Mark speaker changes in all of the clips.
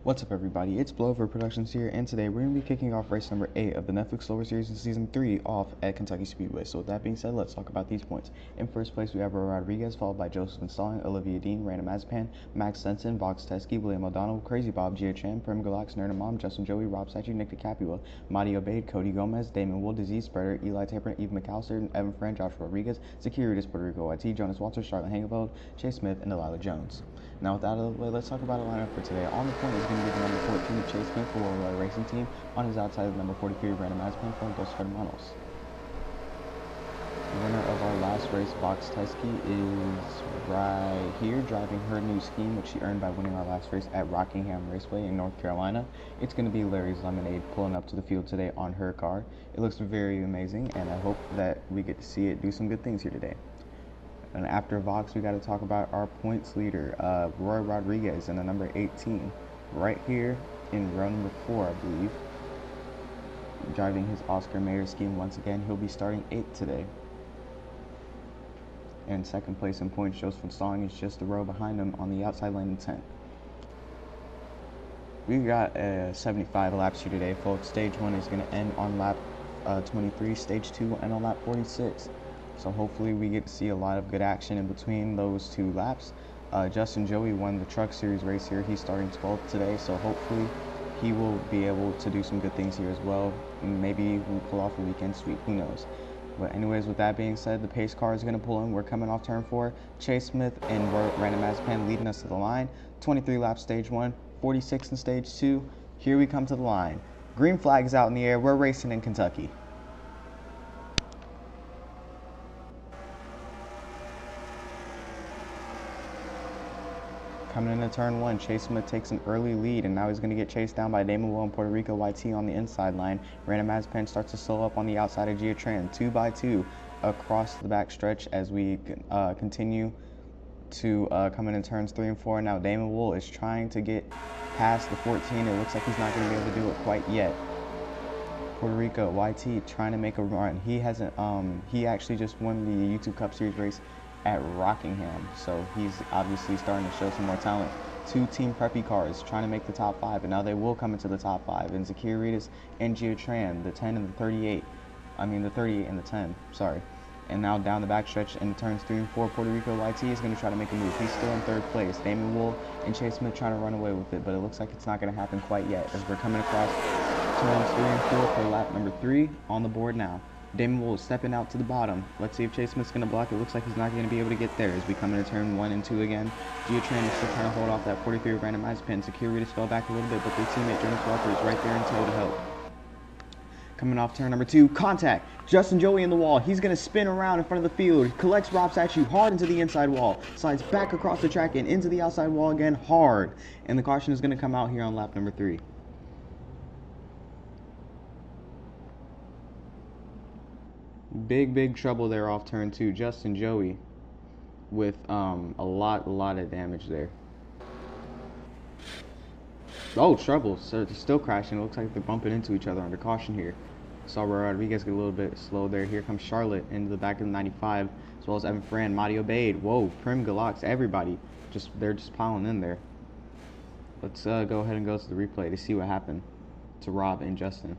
Speaker 1: What's up, everybody? It's Blowover Productions here, and today we're going to be kicking off race number 8 of the Netflix Slower Series in Season 3 off at Kentucky Speedway. So with that being said, let's talk about these points. In first place, we have Roy Rodriguez, followed by Joseph Installing, Olivia Dean, Random Mazepan, Max Stenson, Vox Teskey, William O'Donnell, Crazy Bob, Gia Chan, Prim Galax, Nerd Mom, Justin Joey, Rob Sachi, Nick DiCapua, Madi Obeyed, Cody Gomez, Damon Wool, Disease Spreader, Eli Tapper, Eve McAllister, Evan Fran, Josh Rodriguez, Securitas, Puerto Rico YT, Jonas Walters, Charlotte Hangeveld, Chase Smith, and Delilah Jones. Now, with that out of the way, let's talk about a lineup for today. On the point is going to be the number 14 Chase Smith for World Rally Racing Team. On his outside, the number 43 Brandon Mazepan for Dos Hermanos. The winner of our last race, Vox Teskey, is right here, driving her new scheme, which she earned by winning our last race at Rockingham Raceway in North Carolina. It's going to be Larry's Lemonade pulling up to the field today on her car. It looks very amazing, and I hope that we get to see it do some good things here today. And after Vox, we got to talk about our points leader, Roy Rodriguez, in the number 18, right here in row number 4, I believe. Driving his Oscar Mayer scheme once again. He'll be starting 8th today. And second place in points, Joseph Installing, is just a row behind him on the outside lane in 10th. We got 75 laps here today, folks. Stage 1 is going to end on lap 23. Stage 2 will end on lap 46. So hopefully we get to see a lot of good action in between those two laps. Justin Joey won the Truck Series race here. He's starting 12th today, so hopefully he will be able to do some good things here as well. Maybe we'll pull off a weekend sweep, who knows. But anyways, with that being said, the pace car is going to pull in. We're coming off turn 4. Chase Smith and Random Mazepan leading us to the line. 23 laps stage 1, 46 in stage 2. Here we come to the line. Green flag is out in the air. We're racing in Kentucky. Coming into turn 1, Chase Smith takes an early lead, and now he's going to get chased down by Damon Will and Puerto Rico YT on the inside line. Random Mazepan starts to slow up on the outside of Gia Tran, 2 by 2 across the back stretch as we continue to come into turns 3 and 4. Now Damon Will is trying to get past the 14. It looks like he's not going to be able to do it quite yet. Puerto Rico YT trying to make a run. He hasn't. He actually just won the YouTube Cup Series race at Rockingham, so he's obviously starting to show some more talent. 2 Team Preppy cars trying to make the top 5, and now they will come into the top 5. And Zakiritas and Gia Tran, the 10 and the 38. The 38 and the 10. Sorry. And now down the backstretch in turns 3 and 4, Puerto Rico YT is going to try to make a move. He's still in 3rd place. Damon Wool and Chase Smith trying to run away with it, but it looks like it's not going to happen quite yet as we're coming across turns 3 and 4 for lap number 3 on the board now. Damon Wool is stepping out to the bottom. Let's see if Chase Smith's going to block. It looks like he's not going to be able to get there as we come into turn 1 and 2 again. Gia Tran is still trying to hold off that 43 Random Mazepan. Securitas fell back a little bit, but their teammate Jonas Walker is right there in tow to help. Coming off turn number 2, contact. Justin Joey in the wall. He's going to spin around in front of the field. Collects Rob Sachi hard into the inside wall. Slides back across the track and into the outside wall again hard. And the caution is going to come out here on lap number 3. Big trouble there off turn 2. Justin Joey with a lot of damage there. Oh, trouble. So they're still crashing. It looks like they're bumping into each other under caution here. Saw Rodriguez get a little bit slow there. Here comes Charlotte into the back of the 95, as well as Evan Fran, Madi Obeyed. Whoa, Prim Galax, everybody. They're just piling in there. Let's go ahead and go to the replay to see what happened to Rob and Justin.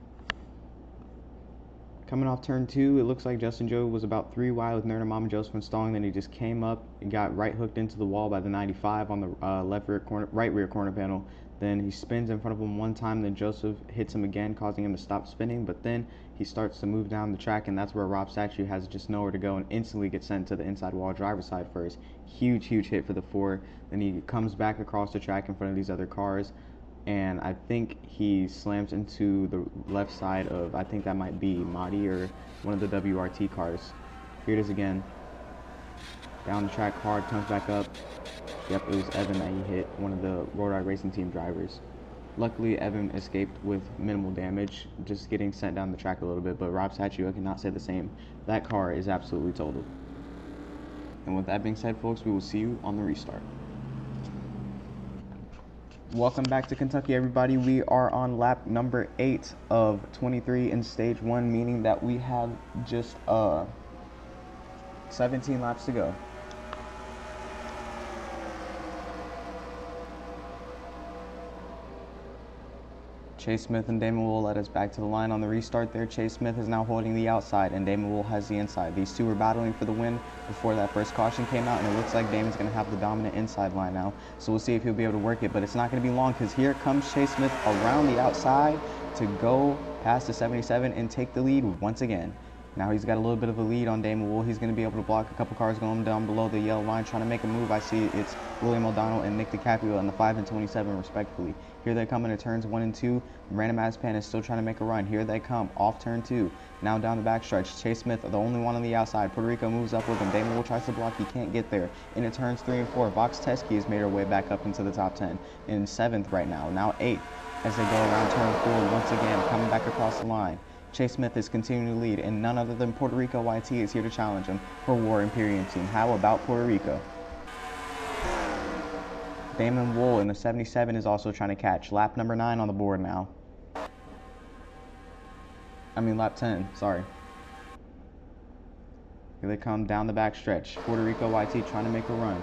Speaker 1: Coming off turn 2, it looks like Justin Joe was about 3 wide with Nerd Mom and Joseph Installing. Then he just came up and got right hooked into the wall by the 95 on the right rear corner panel. Then he spins in front of him one time. Then Joseph hits him again, causing him to stop spinning. But then he starts to move down the track, and that's where Rob Sachi has just nowhere to go and instantly gets sent to the inside wall driver's side first. Huge hit for the 4. Then he comes back across the track in front of these other cars. And I think he slams into the left side of, I think that might be Madi or one of the WRT cars. Here it is again. Down the track hard, comes back up. Yep, it was Evan that he hit, one of the Road Ride Racing Team drivers. Luckily, Evan escaped with minimal damage, just getting sent down the track a little bit, but Rob Sachi, I cannot say the same. That car is absolutely totaled. And with that being said, folks, we will see you on the restart. Welcome back to Kentucky, everybody. We are on lap number 8 of 23 in stage 1, meaning that we have just 17 laps to go. Chase Smith and Damon Wool led us back to the line on the restart there. Chase Smith is now holding the outside and Damon Wool has the inside. These two were battling for the win before that first caution came out, and it looks like Damon's going to have the dominant inside line now. So we'll see if he'll be able to work it, but it's not going to be long because here comes Chase Smith around the outside to go past the 77 and take the lead once again. Now he's got a little bit of a lead on Damon Wool. He's going to be able to block a couple cars going down below the yellow line, trying to make a move. I see it's William O'Donnell and Nick DiCaprio in the 5 and 27 respectively. Here they come into turns 1 and 2. Random Azpan is still trying to make a run. Here they come off turn 2. Now down the backstretch. Chase Smith, the only one on the outside. Puerto Rico moves up with him. Damon Wool tries to block. He can't get there. Into turns 3 and 4. Vox Teskey has made her way back up into the top 10. In 7th right now 8th as they go around turn 4 once again, coming back across the line. Chase Smith is continuing to lead, and none other than Puerto Rico YT is here to challenge him for War Imperium team. How about Puerto Rico? Damon Wool in the 77 is also trying to catch. Lap number 9 on the board now. Lap 10, sorry. Here they come down the backstretch. Puerto Rico YT trying to make a run.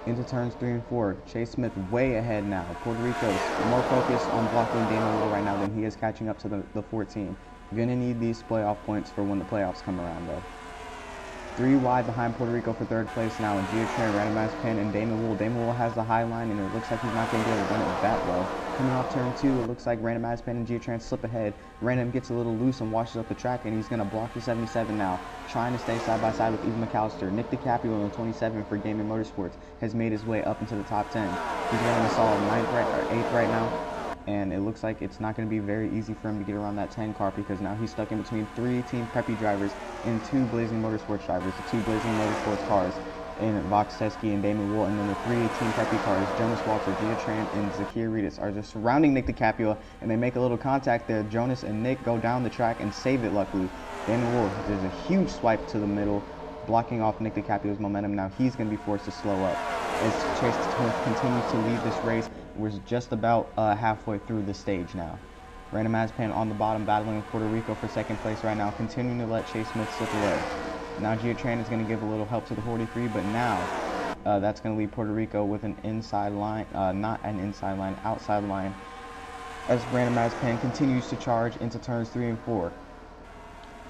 Speaker 1: Into turns 3 and 4. Chase Smith way ahead now. Puerto Rico's more focused on blocking Damon Wool right now than he is catching up to the 14. Gonna need these playoff points for when the playoffs come around though. 3 wide behind Puerto Rico for 3rd place now, and Gio Tran, Random Azpan, and Damon Wool. Damon Wool has the high line, and it looks like he's not going to be able to run it that well. Coming off turn 2, it looks like Random Azpan and Gio Tran slip ahead. Random gets a little loose and washes up the track, and he's going to block the 77 now, trying to stay side by side with Ethan McAllister. Nick DiCaprio in the 27 for Gaming Motorsports has made his way up into the top 10. He's running a solid 8th right now. And it looks like it's not going to be very easy for him to get around that 10 car because now he's stuck in between 3 Team Preppy drivers and 2 Blazing Motorsports drivers. The 2 Blazing Motorsports cars in Vox Teskey and Damon Wool, and then the 3 Team Preppy cars, Jonas Walter, Gio Tran, and Zakir Reedus are just surrounding Nick DiCaprio, and they make a little contact there. Jonas and Nick go down the track and save it luckily. Damon Wool, there's a huge swipe to the middle, blocking off Nick DiCaprio's momentum. Now he's going to be forced to slow up as Chase Smith continues to lead this race. We're just about halfway through the stage now. Random Azpan on the bottom, battling with Puerto Rico for 2nd place right now, continuing to let Chase Smith slip away. Now Gio Tran is going to give a little help to the 43, but now that's going to leave Puerto Rico with an inside line, not an inside line, outside line, as Random Azpan continues to charge into turns 3 and 4.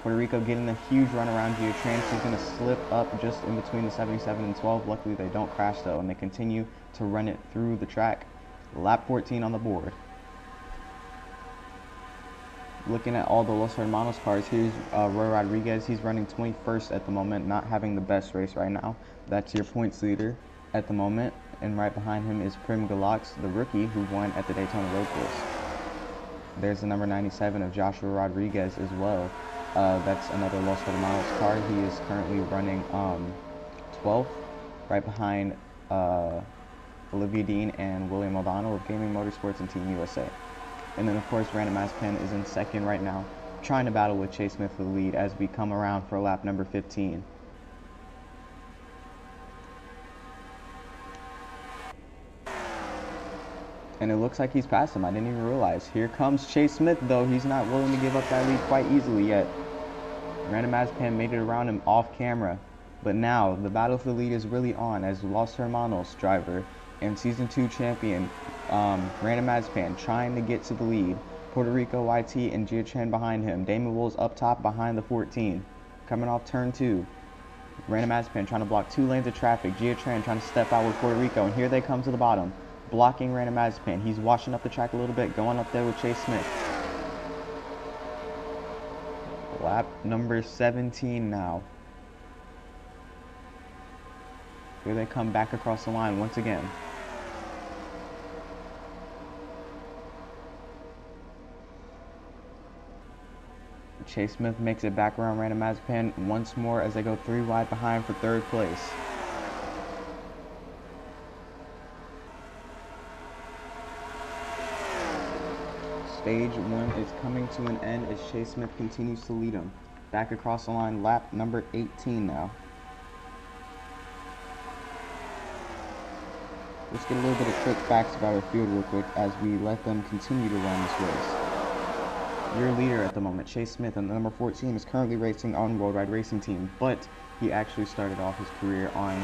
Speaker 1: Puerto Rico getting a huge run around Gio Tran. She's going to slip up just in between the 77 and 12. Luckily, they don't crash, though, and they continue to run it through the track. Lap 14 on the board. Looking at all the Los Hermanos cars, here's Roy Rodriguez. He's running 21st at the moment, not having the best race right now. That's your points leader at the moment. And right behind him is Prim Galax, the rookie who won at the Daytona Road Course. There's the number 97 of Joshua Rodriguez as well. That's another Los Hermanos car. He is currently running 12th, right behind Olivia Dean and William O'Donnell of Gaming Motorsports and Team USA. And then, of course, Random Azpan is in 2nd right now, trying to battle with Chase Smith for the lead as we come around for lap number 15. And it looks like he's passed him. I didn't even realize. Here comes Chase Smith, though. He's not willing to give up that lead quite easily yet. Random Azpan made it around him off camera. But now, the battle for the lead is really on as Los Hermanos driver and Season 2 champion Random Azpan trying to get to the lead. Puerto Rico YT and Gio Tran behind him. Damon Wool's up top behind the 14. Coming off turn 2. Random Azpan trying to block 2 lanes of traffic. Gio Tran trying to step out with Puerto Rico, and here they come to the bottom, blocking Random Azpan. He's washing up the track a little bit, going up there with Chase Smith. Lap number 17 now. Here they come back across the line once again. Chase Smith makes it back around Random Azpan once more as they go 3 wide behind for 3rd place. Stage 1 is coming to an end as Chase Smith continues to lead him. Back across the line, lap number 18 now. Let's get a little bit of quick facts about our field real quick as we let them continue to run this race. Your leader at the moment, Chase Smith, and the number 14 is currently racing on World Ride Racing Team, but he actually started off his career on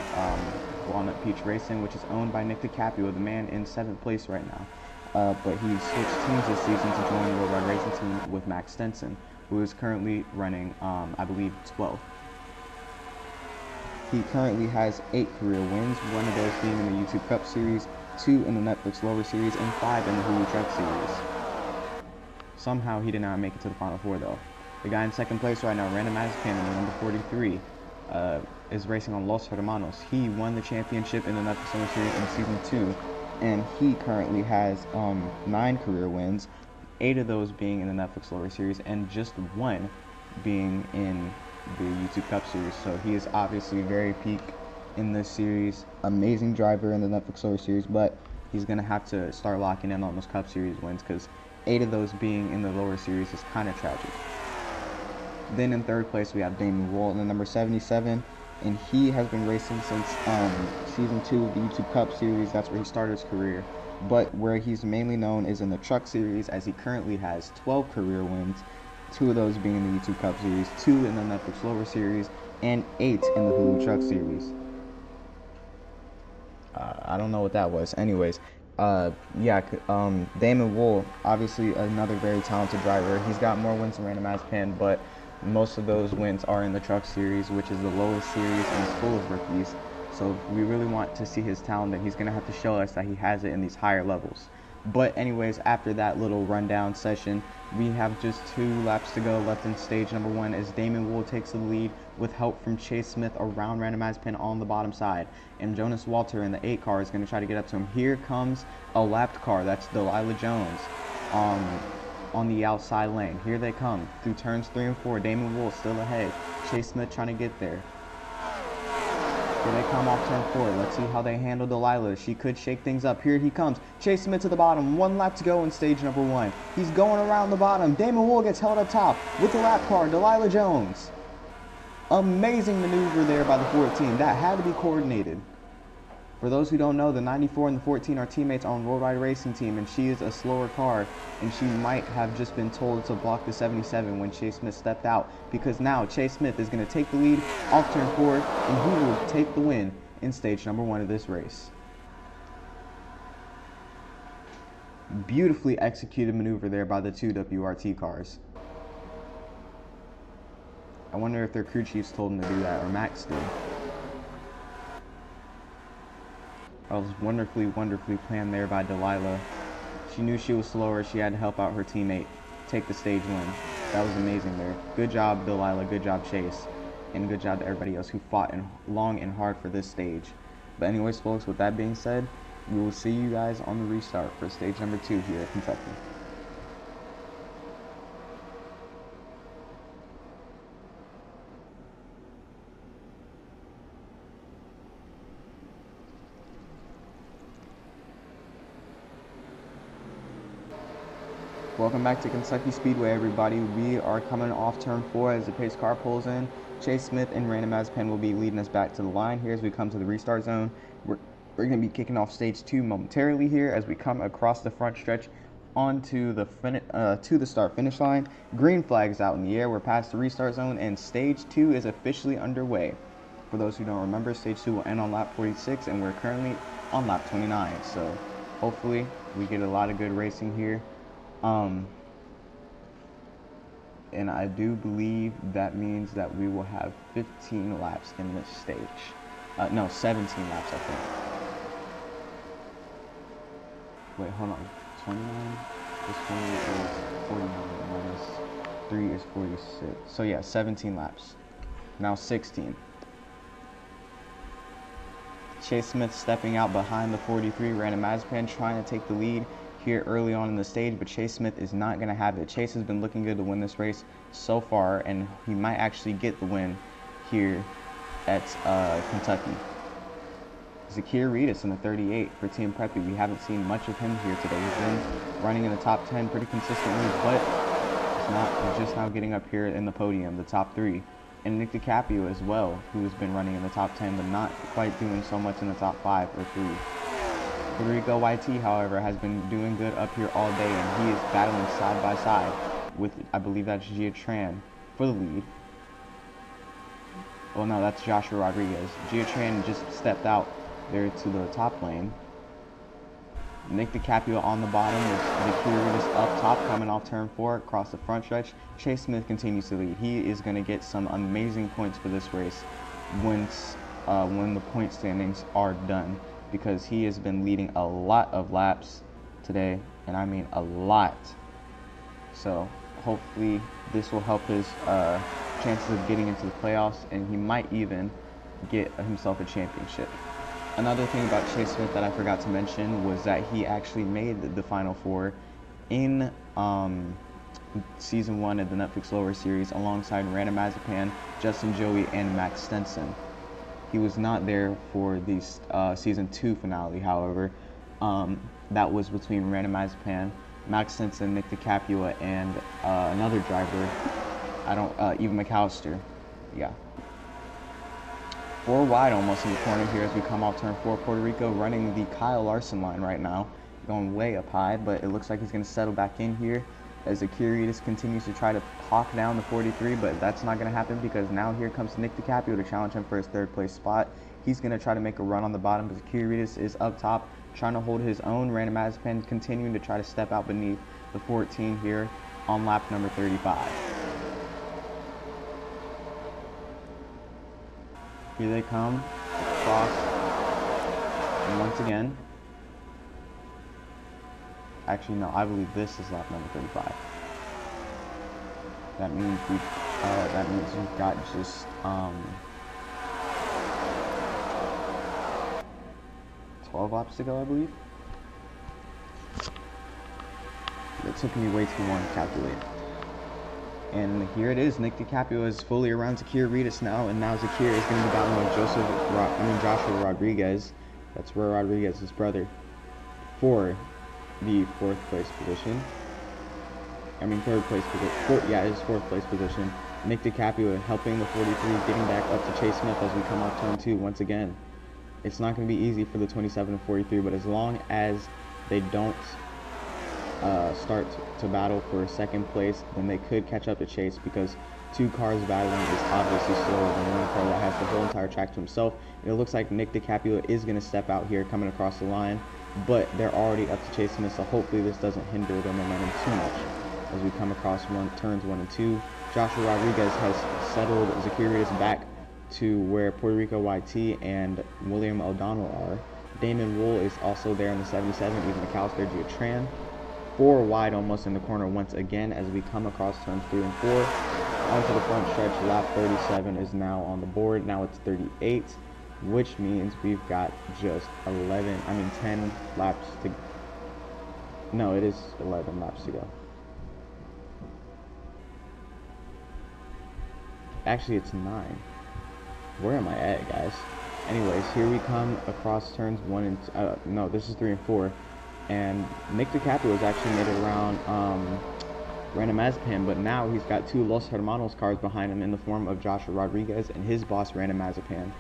Speaker 1: Walnut Peach Racing, which is owned by Nick DiCaprio, the man in 7th place right now. but he switched teams this season to join the Worldwide Racing Team with Max Stenson, who is currently running, I believe, 12th. He currently has 8 career wins, one of those being in the YouTube Cup Series, 2 in the Netflix Lower Series, and 5 in the Hulu Truck Series. Somehow he did not make it to the Final Four, though. The guy in second place right now, Random Mazepin, in the number 43, is racing on Los Hermanos. He won the championship in the Netflix Lower Series in Season 2, and he currently has 9 career wins, 8 of those being in the Netflix Lower Series, and just 1 being in the YouTube Cup Series. So he is obviously very peak in this series. Amazing driver in the Netflix Lower Series, but he's going to have to start locking in on those Cup Series wins, because 8 of those being in the lower series is kind of tragic. Then in third place we have Damon Wohl in the number 77, and he has been racing since Season 2 of the YouTube Cup Series. That's where he started his career, but where he's mainly known is in the Truck Series, as he currently has 12 career wins, 2 of those being in the YouTube Cup Series, 2 in the Netflix Lower Series, and 8 in the Hulu Truck Series. I don't know what that was. Anyways, Damon Wohl, obviously another very talented driver. He's got more wins than Random Mazepin, but most of those wins are in the Truck Series, which is the lowest series and it's full of rookies. So if we really want to see his talent, then he's going to have to show us that he has it in these higher levels. But anyways, after that little rundown session, we have just 2 laps to go left in stage number 1 as Damon Wohl takes the lead with help from Chase Smith around Random Mazepin on the bottom side. And Jonas Walter in the 8 car is going to try to get up to him. Here comes a lapped car. That's Delilah Jones on the outside lane. Here they come through turns 3 and 4. Damon Wohl still ahead. Chase Smith trying to get there. Here they come off turn 4. Let's see how they handle Delilah. She could shake things up. Here he comes. Chase Smith to the bottom. 1 lap to go in stage number 1. He's going around the bottom. Damon Wohl gets held up top with the lap car. Delilah Jones. Amazing maneuver there by the 14. That had to be coordinated. For those who don't know, the 94 and the 14 are teammates on Worldwide Racing Team, and she is a slower car, and she might have just been told to block the 77 when Chase Smith stepped out, because now Chase Smith is going to take the lead off turn 4, and he will take the win in stage number 1 of this race. Beautifully executed maneuver there by the 2 WRT cars. I wonder if their crew chiefs told them to do that, or Max did. That was wonderfully planned there by Delilah. She knew she was slower. She had to help out her teammate take the stage win. That was amazing there. Good job, Delilah. Good job, Chase. And good job to everybody else who fought long and hard for this stage. But anyways, folks, with that being said, we will see you guys on the restart for stage number 2 here at Kentucky. Welcome back to Kentucky Speedway, everybody. We are coming off turn 4 as the pace car pulls in. Chase Smith and Random Mazepin will be leading us back to the line here as we come to the restart zone. We're going to be kicking off stage 2 momentarily here as we come across the front stretch onto the to the start finish line. Green flags out in the air. We're past the restart zone and stage 2 is officially underway. For those who don't remember, stage 2 will end on lap 46 and we're currently on lap 29. So hopefully we get a lot of good racing here. And I do believe that means that we will have 15 laps in this stage. No, 17 laps, I think. Wait, hold on. 29 plus 20 is 49 minus 3 is 46. So yeah, 17 laps. Now 16. Chase Smith stepping out behind the 43. Random Mazepin trying to take the lead here early on in the stage, but Chase Smith is not going to have it. Chase has been looking good to win this race so far, and he might actually get the win here at Kentucky. Zakir Reedus in the 38 for Team Preppy. We haven't seen much of him here today. He's been running in the top 10 pretty consistently, but he's just now getting up here in the podium, the top 3. And Nick DiCaprio as well, who has been running in the top 10, but not quite doing so much in the top 5 or 3. Federico YT, however, has been doing good up here all day, and he is battling side by side with, I believe that's Gia Tran for the lead. Well, no, that's Joshua Rodriguez. Gia Tran just stepped out there to the top lane. Nick DiCaprio on the bottom with Zakiriadis up top coming off turn 4 across the front stretch. Chase Smith continues to lead. He is going to get some amazing points for this race when the point standings are done, because he has been leading a lot of laps today, and I mean a lot. So hopefully this will help his chances of getting into the playoffs, and he might even get himself a championship. Another thing about Chase Smith that I forgot to mention was that he actually made the Final Four in Season 1 of the Netflix Lower Series alongside Random Mazepan, Justin Joey, and Max Stenson. He was not there for the Season 2 finale, however. That was between Random Mazepan, Max Stenson, Nick DiCaprio, and another driver, Even McAllister. Yeah. 4 wide almost in the corner here as we come off turn 4. Puerto Rico running the Kyle Larson line right now, going way up high, but it looks like he's going to settle back in here as Zakiriadis continues to try to hawk down the 43, but that's not going to happen because now here comes Nick DiCaprio to challenge him for his 3rd place spot. He's going to try to make a run on the bottom, but Zakiriadis is up top trying to hold his own. Random Mazepan continuing to try to step out beneath the 14 here on lap number 35. Here they come across, and once again, actually no, I believe this is lap number 35. That means we've got just 12 laps to go, I believe. It took me way too long to calculate. And here it is. Nick DiCaprio is fully around Zakiriadis now, and now Zakir is going to be battling with Joshua Rodriguez. That's Roy Rodriguez's brother, for the 4th place position. I mean 3rd place position. Yeah, his 4th place position. Nick DiCaprio helping the 43, getting back up to Chase Smith as we come off turn 2 once again. It's not going to be easy for the 27 and 43, but as long as they don't start to battle for 2nd place, then they could catch up to Chase, because 2 cars battling is obviously slower than 1 car that has the whole entire track to himself. And it looks like Nick DiCaprio is going to step out here coming across the line, but they're already up to Chase Smith, so hopefully this doesn't hinder their momentum too much as we come across turns 1 and 2. Joshua Rodriguez has settled Zakiriadis back to where Puerto Rico YT and William O'Donnell are. Damon Wool is also there in the 77, even McAllister, Giatran. 4 wide almost in the corner once again as we come across turns 3 and 4. Onto the front stretch, lap 37 is now on the board. Now it's 38, which means we've got just 10 laps to go. No, it is 11 laps to go. Actually, it's 9. Where am I at, guys? Anyways, here we come across turns 1 and no, this is 3 and 4. And Nick DiCaprio has actually made it around Random Mazepan, but now he's got 2 Los Hermanos cars behind him in the form of Joshua Rodriguez and his boss, Random Mazepan.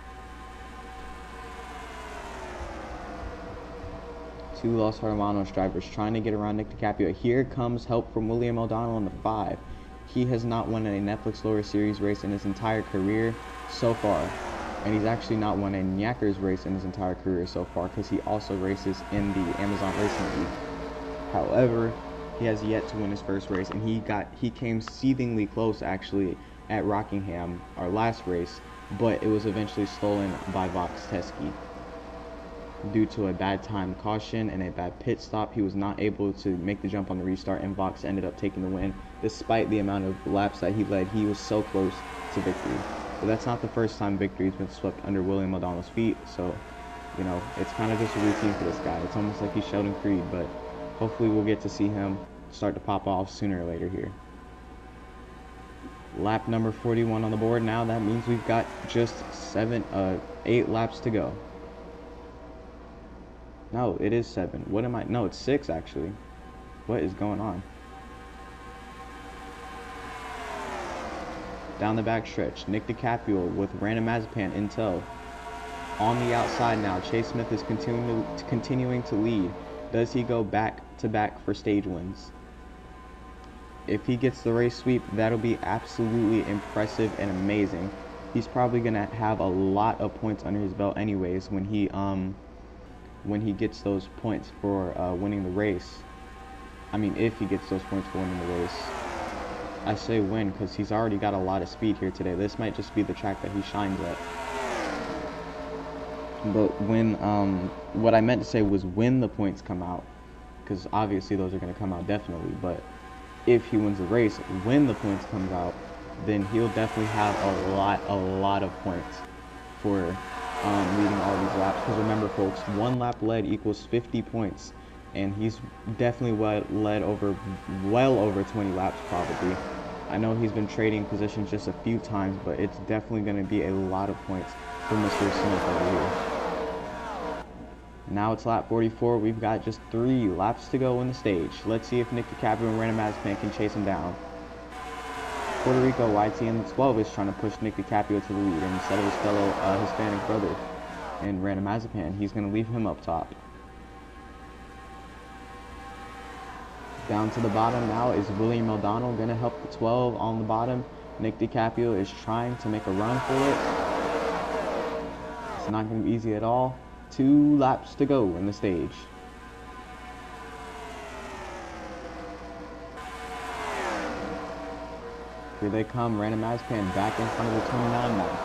Speaker 1: 2 Los Hermanos drivers trying to get around Nick DiCaprio. Here comes help from William O'Donnell in the 5. He has not won a Netflix Lower Series race in his entire career so far. And he's actually not won a Nyackers race in his entire career so far, because he also races in the Amazon Racing League. However, he has yet to win his first race, and he came seethingly close actually at Rockingham, our last race, but it was eventually stolen by Vox Teske. Due to a bad time caution and a bad pit stop, he was not able to make the jump on the restart, and Vox ended up taking the win. Despite the amount of laps that he led, he was so close to victory. But that's not the first time victory's been swept under William O'Donnell's feet, so, you know, it's kind of just a routine for this guy. It's almost like he's Sheldon Creed, but hopefully we'll get to see him start to pop off sooner or later here. Lap number 41 on the board now. That means we've got just 8 laps to go. No, it is 7. What am I? No, it's 6 actually. What is going on? Down the back stretch, Nick DiCaprio with Random Mazepan in tow. On the outside now, Chase Smith is continuing to lead. Does he go back to back for stage wins? If he gets the race sweep, that'll be absolutely impressive and amazing. He's probably gonna have a lot of points under his belt anyways when he when he gets those points for winning the race. I mean, if he gets those points for winning the race. I say win because he's already got a lot of speed here today. This might just be the track that he shines at. But when, what I meant to say was when the points come out, because obviously those are going to come out definitely, but if he wins the race, when the points comes out, then he'll definitely have a lot of points for leading all these laps. Because remember, folks, one lap led equals 50 points, and he's definitely led over well over 20 laps probably. I know he's been trading positions just a few times, but it's definitely going to be a lot of points for Mr. Smith over here. Now it's lap 44. We've got just 3 laps to go in the stage. Let's see if Nick DiCaprio and Brandon Mazepin can chase him down. Puerto Rico YT in the 12 is trying to push Nick DiCaprio to the lead instead of his fellow Hispanic brother and Brandon Mazepin. He's going to leave him up top. Down to the bottom now is William O'Donnell going to help the 12 on the bottom. Nick DiCaprio is trying to make a run for it. It's not going to be easy at all. 2 laps to go in the stage. Here they come, Brandon Mazepin back in front of the 29 now.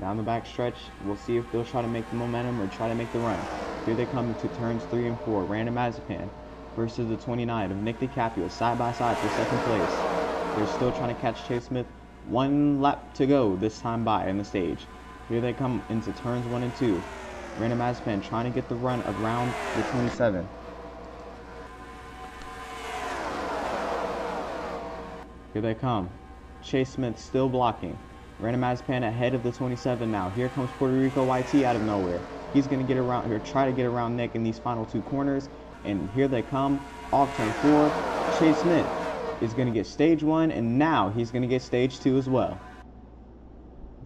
Speaker 1: Down the back stretch, we'll see if they'll try to make the momentum or try to make the run. Here they come to turns 3 and 4. Brandon Mazepin versus the 29 of Nick DiCaprio, side by side for second place. They're still trying to catch Chase Smith. 1 lap to go this time by in the stage. Here they come into turns 1 and 2. Brandon Mazepin trying to get the run around the 27. Here they come. Chase Smith still blocking. Brandon Mazepin ahead of the 27 now. Here comes Puerto Rico YT out of nowhere. He's going to get around here, try to get around Nick in these final 2 corners. And here they come. Off turn 4. Chase Smith is going to get stage 1, and now he's going to get stage 2 as well.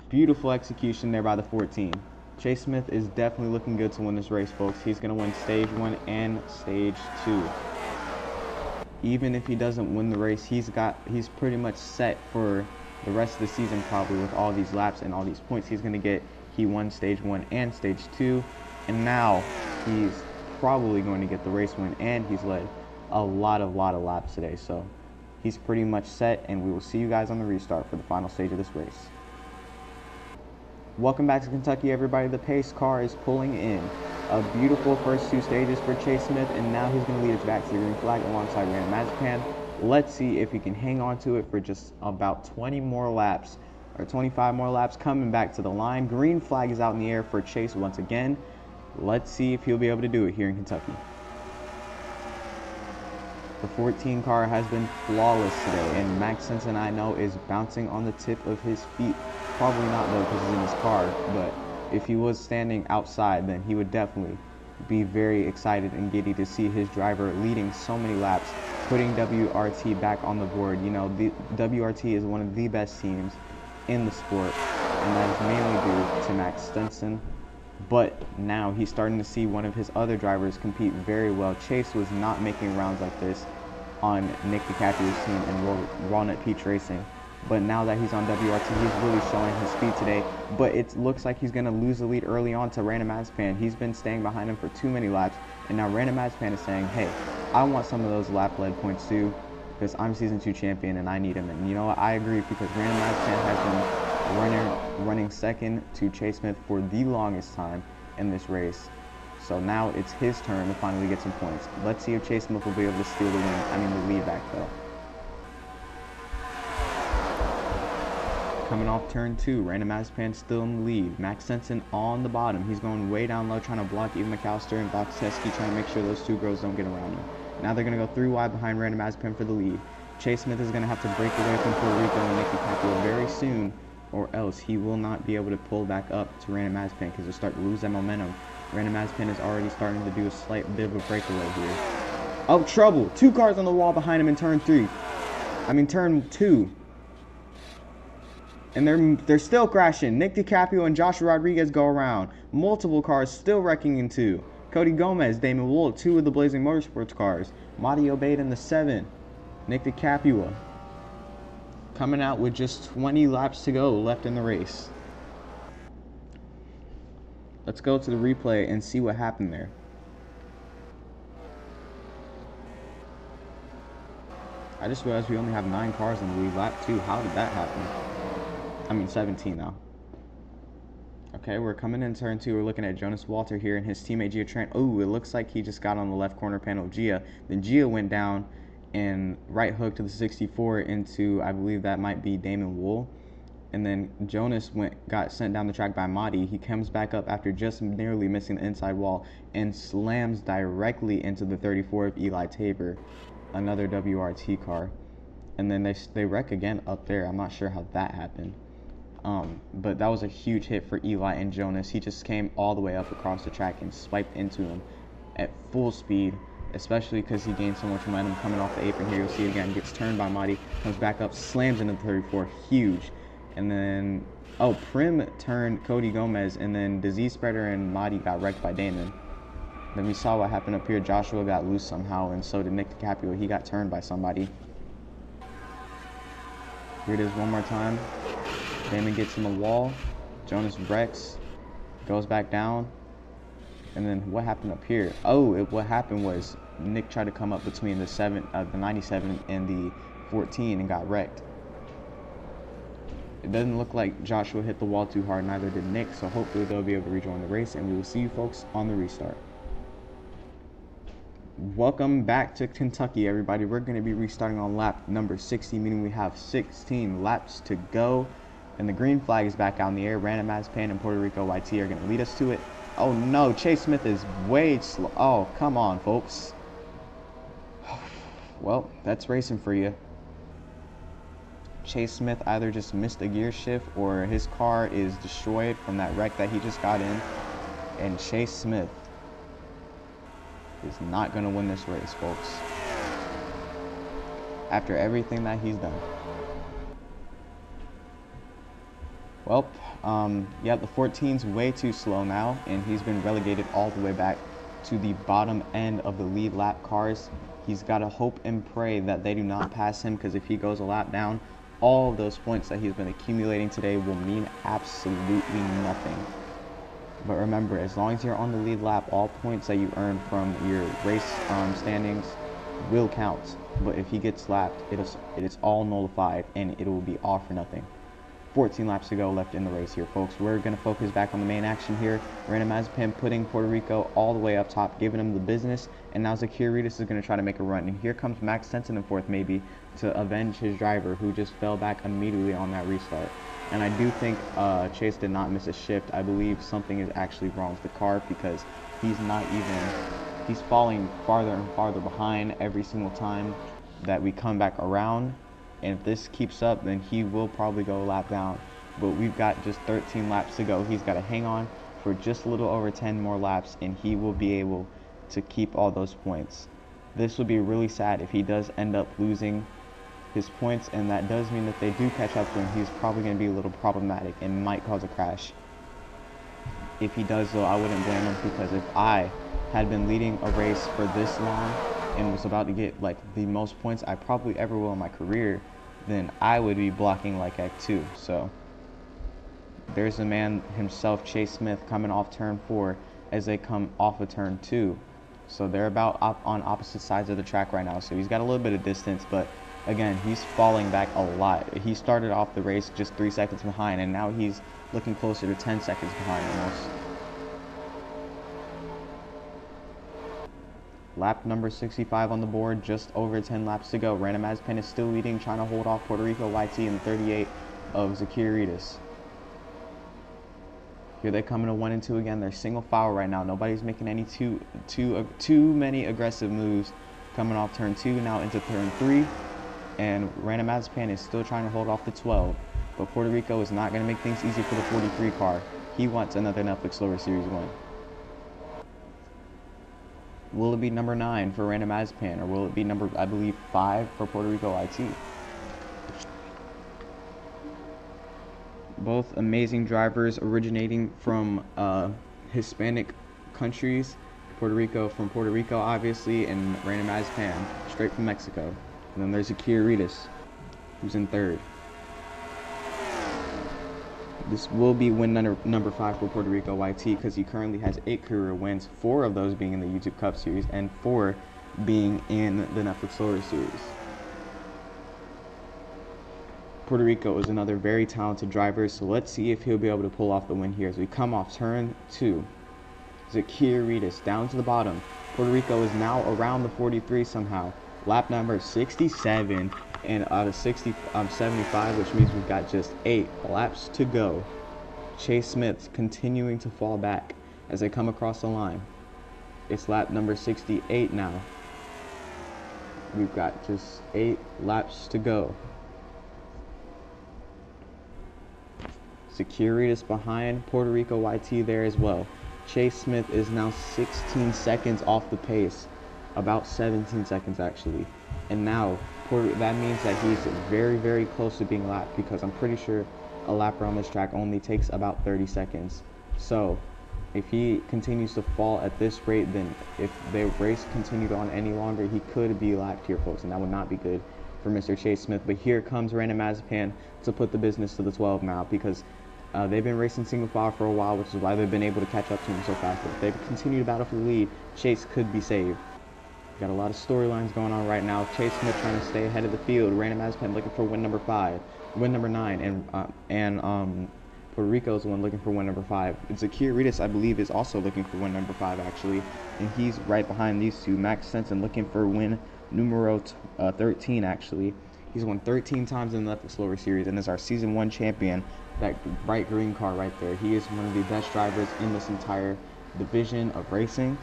Speaker 1: Beautiful execution there by the 14. Chase Smith is definitely looking good to win this race, folks. He's going to win stage 1 and stage 2. Even if he doesn't win the race, he's pretty much set for the rest of the season probably with all these laps and all these points he's going to get. He won stage 1 and stage 2, and now he's probably going to get the race win, and he's led a lot of laps today. So he's pretty much set, and we will see you guys on the restart for the final stage of this race. Welcome back to Kentucky, everybody. The pace car is pulling in. A beautiful first 2 stages for Chase Smith, and now he's going to lead us back to the green flag alongside Brandon Mazepin. Let's see if he can hang on to it for just about 20 more laps, or 25 more laps coming back to the line. Green flag is out in the air for Chase once again. Let's see if he'll be able to do it here in Kentucky. The 14 car has been flawless today, and Max Sensen, I know, is bouncing on the tip of his feet. Probably not though, because he's in his car, but if he was standing outside, then he would definitely be very excited and giddy to see his driver leading so many laps, putting WRT back on the board. You know, the WRT is one of the best teams in the sport, and that is mainly due to Max Sensen. But now he's starting to see one of his other drivers compete very well. Chase was not making rounds like this on Nick DiCaprio's team in Walnut Peach Racing. But now that he's on WRT, he's really showing his speed today. But it looks like he's going to lose the lead early on to Brandon Mazepin. He's been staying behind him for too many laps. And now Brandon Mazepin is saying, hey, I want some of those lap-led points too, because I'm Season 2 champion and I need him. And you know what? I agree, because Brandon Mazepin has been running second to Chase Smith for the longest time in this race. So now it's his turn to finally get some points. Let's see if Chase Smith will be able to steal the lead back though. Coming off turn 2, Brandon Mazepin still in the lead. Max Sensen on the bottom. He's going way down low, trying to block Eva McAllister and Boxteski, trying to make sure those 2 girls don't get around him. Now they're going to go 3 wide behind Brandon Mazepin for the lead. Chase Smith is going to have to break away from Puerto Rico and Nick DiCaprio very soon, or else he will not be able to pull back up to Brandon Mazepin, because he'll start to lose that momentum. Brandon Mazepin is already starting to do a slight bit of a breakaway here. Oh, trouble! 2 cars on the wall behind him in turn 2. And they're still crashing. Nick DiCaprio and Joshua Rodriguez go around. Multiple cars still wrecking in 2. Cody Gomez, Damon Wool, 2 of the Blazing Motorsports cars. Mati Obeyed in the 7. Nick DiCaprio coming out with just 20 laps to go left in the race. Let's go to the replay and see what happened there. I just realized we only have 9 cars in the lead. Lap 2, how did that happen? I mean 17 now. Okay, we're coming in turn 2. We're looking at Jonas Walter here and his teammate Gia Trent. Oh, it looks like he just got on the left corner panel of Gia. Then Gia went down and right hook to the 64 into, I believe that might be Damon Wool. And then Jonas got sent down the track by Madi. He comes back up after just nearly missing the inside wall and slams directly into the 34 of Eli Tabor, another WRT car. And then they wreck again up there. I'm not sure how that happened. But that was a huge hit for Eli and Jonas. He just came all the way up across the track and swiped into him at full speed, especially because he gained so much momentum coming off the apron here. You'll see again, gets turned by Madi, comes back up, slams into the 34, huge. And then, Prim turned Cody Gomez, and then Disease Spreader and Madi got wrecked by Damon. Then we saw what happened up here. Joshua got loose somehow, and so did Nick DiCaprio. He got turned by somebody. Here it is one more time. Damon gets in the wall. Jonas wrecks, goes back down. And then what happened up here? What happened was Nick tried to come up between the 97 and the 14 and got wrecked. It doesn't look like Joshua hit the wall too hard, neither did Nick, so hopefully they'll be able to rejoin the race, and we will see you folks on the restart. Welcome back to Kentucky, everybody. We're going to be restarting on lap number 60, meaning we have 16 laps to go. And the green flag is back out in the air. Random Mazepin and Puerto Rico YT are going to lead us to it. Oh no, Chase Smith is way slow. Oh, come on, folks. Well, that's racing for you. Chase Smith either just missed a gear shift or his car is destroyed from that wreck that he just got in. And Chase Smith is not going to win this race, folks. After everything that he's done. Well, yeah, the 14's way too slow now, and he's been relegated all the way back to the bottom end of the lead lap cars. He's got to hope and pray that they do not pass him, because if he goes a lap down, all of those points that he's been accumulating today will mean absolutely nothing. But remember, as long as you're on the lead lap, all points that you earn from your race standings will count. But if he gets lapped, it is all nullified, and it will be all for nothing. 14 laps to go left in the race here, folks. We're going to focus back on the main action here. Random Mazepin putting Puerto Rico all the way up top, giving him the business. And now Zakir is going to try to make a run. And here comes Max Stenson in fourth, maybe, to avenge his driver, who just fell back immediately on that restart. And I do think Chase did not miss a shift. I believe something is actually wrong with the car, because he's falling farther and farther behind every single time that we come back around. And if this keeps up, then he will probably go a lap down. But we've got just 13 laps to go. He's got to hang on for just a little over 10 more laps, and he will be able to keep all those points. This would be really sad if he does end up losing his points, and that does mean that they do catch up to him. He's probably going to be a little problematic and might cause a crash. If he does, though, I wouldn't blame him, because if I had been leading a race for this long and was about to get like the most points I probably ever will in my career, then I would be blocking like Act 2. So there's the man himself, Chase Smith, coming off turn 4 as they come off of turn 2. So they're about on opposite sides of the track right now. So he's got a little bit of distance, but again, he's falling back a lot. He started off the race just 3 seconds behind, and now he's looking closer to 10 seconds behind almost. Lap number 65 on the board, just over 10 laps to go. Random Mazepin is still leading, trying to hold off Puerto Rico YT in the 38 of Zakir. Here they come into 1 and 2 again. They're single file right now. Nobody's making any too many aggressive moves. Coming off turn 2 now into turn 3. And Random Mazepin is still trying to hold off the 12. But Puerto Rico is not going to make things easy for the 43 car. He wants another Netflix Silver Series win. Will it be number 9 for Random Mazepin, or will it be number, I believe, 5 for Puerto Rico YT? Both amazing drivers originating from Hispanic countries. Puerto Rico from Puerto Rico, obviously, and Random Mazepin, straight from Mexico. And then there's Zakir, who's in 3rd. This will be win number 5 for Puerto Rico YT because he currently has 8 career wins, 4 of those being in the YouTube Cup Series and 4 being in the Netflix Lower Series. Puerto Rico is another very talented driver, so let's see if he'll be able to pull off the win here as we come off turn 2. Zakir Reedus down to the bottom. Puerto Rico is now around the 43 somehow. Lap number 67 and out of 75, which means we've got just 8 laps to go. Chase Smith continuing to fall back as they come across the line. It's lap number 68 now. We've got just 8 laps to go. Securitas behind Puerto Rico YT there as well. Chase Smith is now 16 seconds off the pace, about 17 seconds actually. And now that means that he's very, very close to being lapped because I'm pretty sure a lap around this track only takes about 30 seconds. So if he continues to fall at this rate, then if the race continued on any longer, he could be lapped here, folks, and that would not be good for Mr. Chase Smith. But here comes Random Mazepan to put the business to the 12 now because they've been racing single file for a while, which is why they've been able to catch up to him so fast. But if they continue to battle for the lead, Chase could be saved. Got a lot of storylines going on right now. Chase Smith trying to stay ahead of the field. Random Mazepan looking for win number 5, win number 9, and Puerto Rico's the one looking for win number 5. Zakir Reedus, I believe, is also looking for win number 5 actually, and he's right behind these two. Max Sensen looking for win numero 13 actually. He's won 13 times in the Netflix Lower Series and is our season 1 champion. That bright green car right there. He is one of the best drivers in this entire division of racing,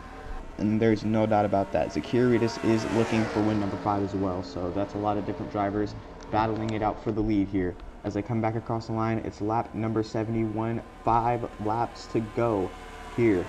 Speaker 1: and there's no doubt about that. Zakir Reedus is looking for win number 5 as well, so that's a lot of different drivers battling it out for the lead here. As they come back across the line, it's lap number 71, 5 laps to go here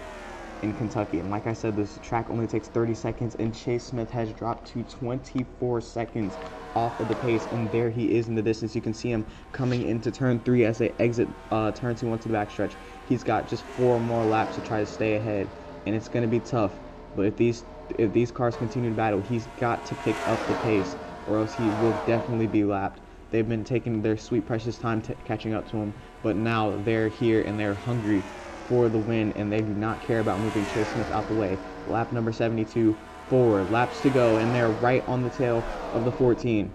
Speaker 1: in Kentucky. And like I said, this track only takes 30 seconds, and Chase Smith has dropped to 24 seconds off of the pace, and there he is in the distance. You can see him coming into turn 3 as they exit turn 2 onto the backstretch. He's got just 4 more laps to try to stay ahead, and it's going to be tough. But if these cars continue to battle, he's got to pick up the pace, or else he will definitely be lapped. They've been taking their sweet precious time catching up to him, but now they're here and they're hungry for the win, and they do not care about moving Chase Smith out the way. Lap number 72, 4 laps to go, and they're right on the tail of the 14.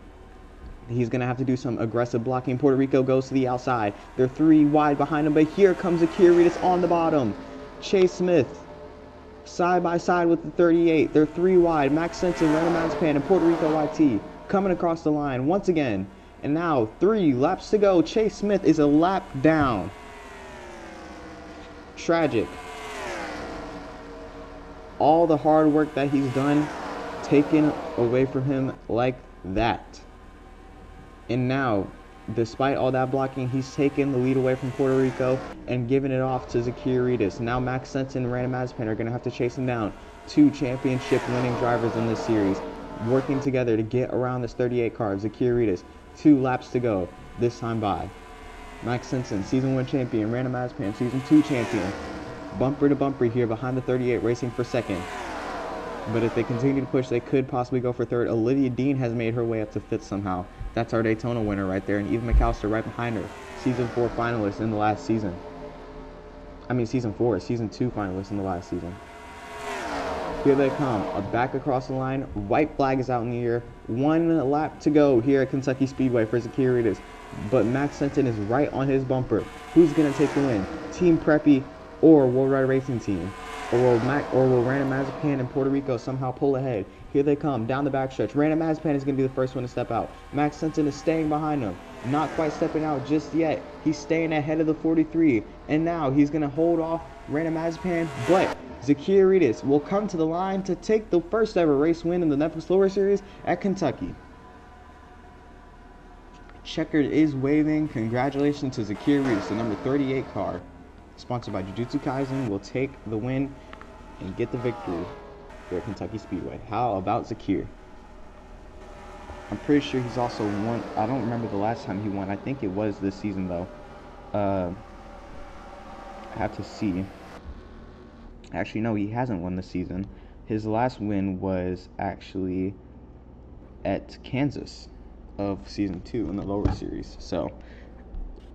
Speaker 1: He's going to have to do some aggressive blocking. Puerto Rico goes to the outside. They're 3 wide behind him, but here comes Zakir Reedus on the bottom. Chase Smith side by side with the 38. They're 3 wide. Max Sensen, Random Mazepan, and Puerto Rico YT coming across the line once again. And now 3 laps to go. Chase Smith is a lap down. Tragic. All the hard work that he's done taken away from him like that. And now, despite all that blocking, he's taken the lead away from Puerto Rico and given it off to Zakir Reedus. Now Max Sensen and Random Mazepan are going to have to chase him down. 2 championship winning drivers in this series working together to get around this 38 car. Zakir Reedus, 2 laps to go, this time by. Max Sensen, season 1 champion. Random Mazepan, season 2 champion. Bumper to bumper here behind the 38, racing for 2nd. But if they continue to push, they could possibly go for 3rd. Olivia Dean has made her way up to 5th somehow. That's our Daytona winner right there. And Eva McAllister right behind her. Season 4 finalist in the last season. Season 4. Season 2 finalist in the last season. Here they come. Back across the line. White flag is out in the air. 1 lap to go here at Kentucky Speedway for Zakir Reedus. But Max Sensen is right on his bumper. Who's going to take the win? Team Preppy or World Ride Racing Team? Or will Random Mazepan and Puerto Rico somehow pull ahead? Here they come down the backstretch. Random Mazepan is going to be the first one to step out. Max Sensen is staying behind him. Not quite stepping out just yet. He's staying ahead of the 43. And now he's going to hold off Random Mazepan. But Zakir Reedus will come to the line to take the first ever race win in the Netflix Lower Series at Kentucky. Checkered is waving. Congratulations to Zakir Reedus, the number 38 car, sponsored by Jujutsu Kaisen, will take the win and get the victory here at Kentucky Speedway. How about Zakir? I'm pretty sure he's also won. I don't remember the last time he won. I think it was this season though. I have to see. Actually, no, he hasn't won this season. His last win was actually at Kansas of season 2 in the lower series. So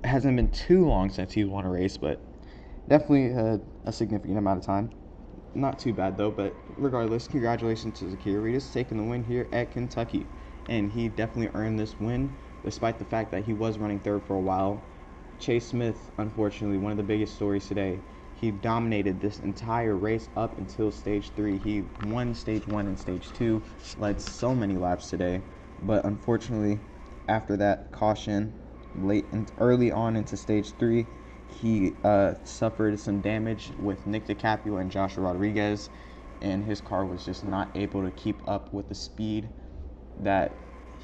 Speaker 1: hasn't been too long since he's won a race, but definitely a significant amount of time. Not too bad though, but regardless, congratulations to Zakir Reedus taking the win here at Kentucky. And he definitely earned this win, despite the fact that he was running third for a while. Chase Smith, unfortunately, one of the biggest stories today. He dominated this entire race up until stage 3. He won stage 1 and stage 2, led so many laps today. But unfortunately, after that caution, early on into stage 3, he suffered some damage with Nick DiCaprio and Joshua Rodriguez, and his car was just not able to keep up with the speed that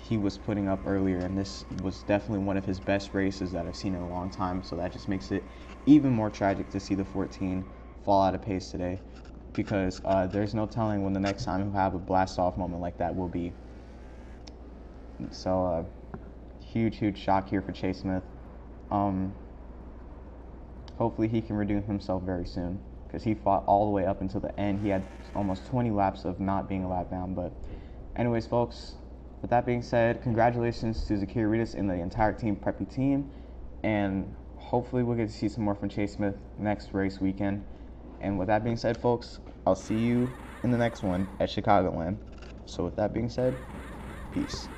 Speaker 1: he was putting up earlier. And this was definitely one of his best races that I've seen in a long time, so that just makes it even more tragic to see the 14 fall out of pace today, because there's no telling when the next time he'll have a blast off moment like that will be. So huge shock here for Chase Smith. Hopefully he can redeem himself very soon, because he fought all the way up until the end. He had almost 20 laps of not being a lap down. But anyways, folks, with that being said, congratulations to Zakir Reedus and the entire Team Preppy team, and hopefully we'll get to see some more from Chase Smith next race weekend. And with that being said, folks, I'll see you in the next one at Chicagoland. So with that being said, peace.